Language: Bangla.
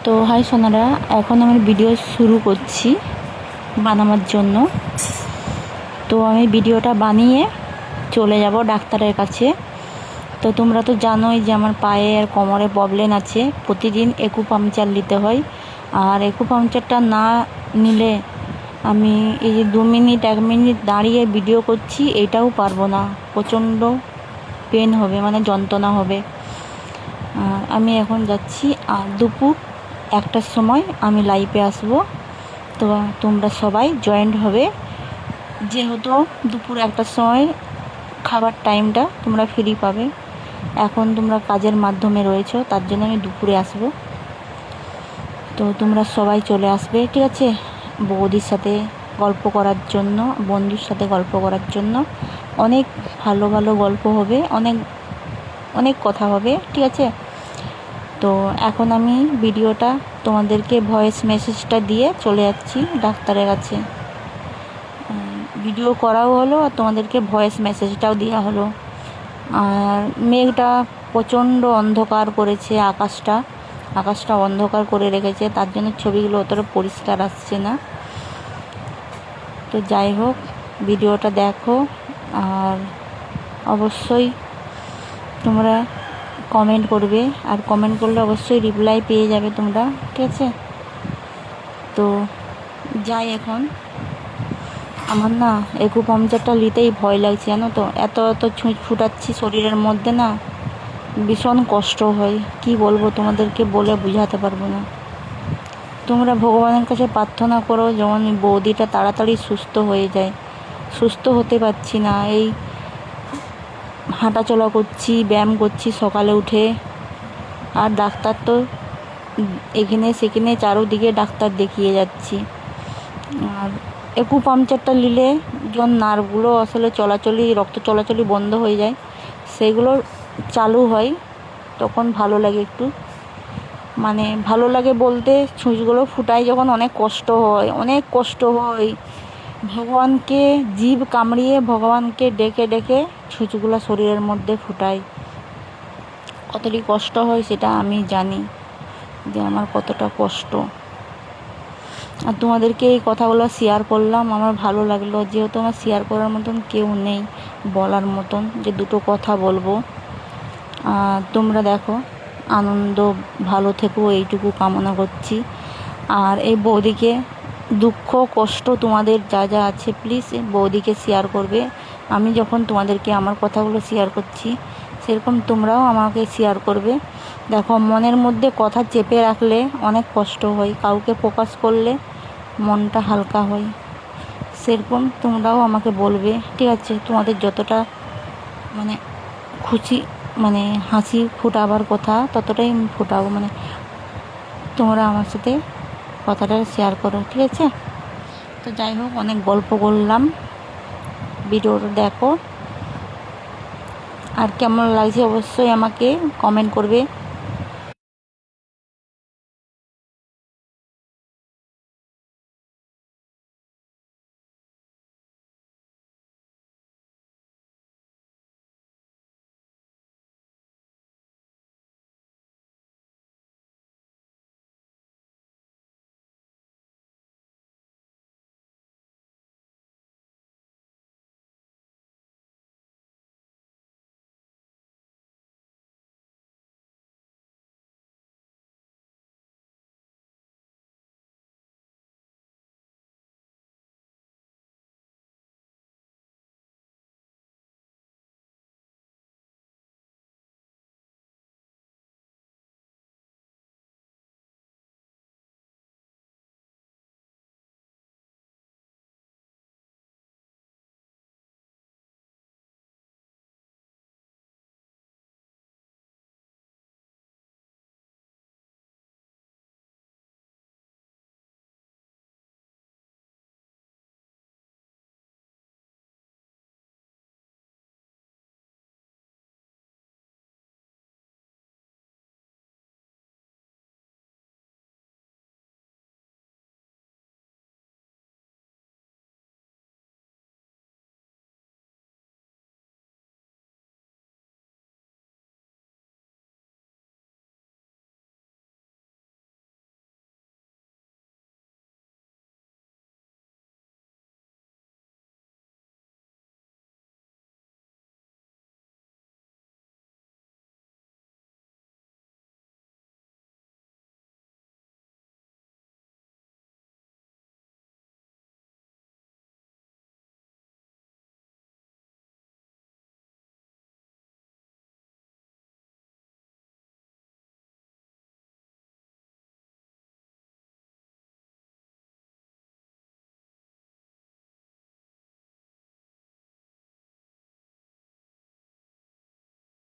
তো হাই সোনারা, এখন আমি ভিডিও শুরু করছি বানানোর জন্য। তো আমি ভিডিওটা বানিয়ে চলে যাব ডাক্তারের কাছে। তো তোমরা তো জানোই যে আমার পায়ে আর কোমরে প্রবলেম আছে, প্রতিদিন একুপাংচার নিতে হয়। আর একুপাংচারটা না নিলে আমি এই যে 2 মিনিট 1 মিনিট দাঁড়িয়ে ভিডিও করছি এটাও পারবো না, প্রচণ্ড পেন হবে, মানে যন্ত্রণা হবে। আমি এখন যাচ্ছি, আর দুপুর 1টার সময় আমি লাইভে আসবো। তো তোমরা সবাই জয়েন্ট হবে, যেহেতু দুপুর 1টার সময় খাবার টাইমটা তোমরা ফ্রি পাবে। এখন তোমরা কাজের মাধ্যমে রয়েছো, তার জন্য আমি দুপুরে আসবো। তো তোমরা সবাই চলে আসবে, ঠিক আছে? বৌদির সাথে গল্প করার জন্য, বন্ধুর সাথে গল্প করার জন্য। অনেক ভালো ভালো গল্প হবে, অনেক অনেক কথা হবে, ঠিক আছে? তো এখন আমি ভিডিওটা তোমাদেরকে ভয়েস মেসেজটা দিয়ে চলে যাচ্ছি ডাক্তারের কাছে। ভিডিও করাও হলো আর তোমাদেরকে ভয়েস মেসেজটাও দেওয়া হলো। আর মেঘটা প্রচণ্ড অন্ধকার করেছে, আকাশটা অন্ধকার করে রেখেছে, তার জন্য ছবিগুলো অতটা পরিষ্কার আসছে না। তো যাই হোক, ভিডিওটা দেখো, আর অবশ্যই তোমরা কমেন্ট করবে, আর কমেন্ট করলে অবশ্যই রিপ্লাই পেয়ে যাবে তোমরা, ঠিক আছে? তো যাই, এখন আমার না একুপাংচারটা নিতেই ভয় লাগছে, জানো তো। এত ছুঁচ ফুটাচ্ছি শরীরের মধ্যে, না ভীষণ কষ্ট হয়, কি বলবো তোমাদেরকে, বলে বোঝাতে পারবো না। তোমরা ভগবানের কাছে প্রার্থনা করো যেমন বৌদিটা তাড়াতাড়ি সুস্থ হয়ে যায়। সুস্থ হতে পারছি না, এই হাঁটাচলা করছি, ব্যায়াম করছি সকালে উঠে। আর ডাক্তার তো এখানে সেখানে চারোদিকে ডাক্তার দেখিয়ে যাচ্ছি। আর একুপাংচারটা নিলে যখন নার্ভগুলো আসলে রক্ত চলাচলি বন্ধ হয়ে যায়, সেগুলো চালু হয়, তখন ভালো লাগে একটু। মানে ভালো লাগে বলতে, ছুঁচগুলো ফুটায় যখন অনেক কষ্ট হয়। ভগবানকে জিভ কামড়িয়ে ভগবানকে ডেকে ডেকে ছুঁচগুলো শরীরের মধ্যে ফুটাই। কতটি কষ্ট হয় সেটা আমি জানি, যে আমার কতটা কষ্ট। আর তোমাদেরকে এই কথাগুলো শেয়ার করলাম, আমার ভালো লাগলো, যেহেতু আমার শেয়ার করার মতন কেউ নেই, বলার মতন যে দুটো কথা বলবো। তোমরা দেখো, আনন্দ ভালো থেকো, এইটুকু কামনা করছি। আর এই বৌদিকে দুঃখ কষ্ট তোমাদের যা যা আছে, প্লিজ বৌদিকে শেয়ার করবে। আমি যখন তোমাদেরকে আমার কথাগুলো শেয়ার করছি, সেরকম তোমরাও আমাকে শেয়ার করবে। দেখো, মনের মধ্যে কথা চেপে রাখলে অনেক কষ্ট হয়, কাউকে প্রকাশ করলে মনটা হালকা হয়। সেরকম তোমরাও আমাকে বলবে, ঠিক আছে? তোমাদের যতটা মানে খুশি, মানে হাসি ফোটাবার কথা, ততটাই আমি ফোটাবো। মানে তোমরা আমার সাথে কথাটা শেয়ার করো, ঠিক আছে? তো যাই হোক, অনেক গল্প করলাম, ভিডিওটা দেখো, আর কেমন লাগছে অবশ্যই আমাকে কমেন্ট করবে।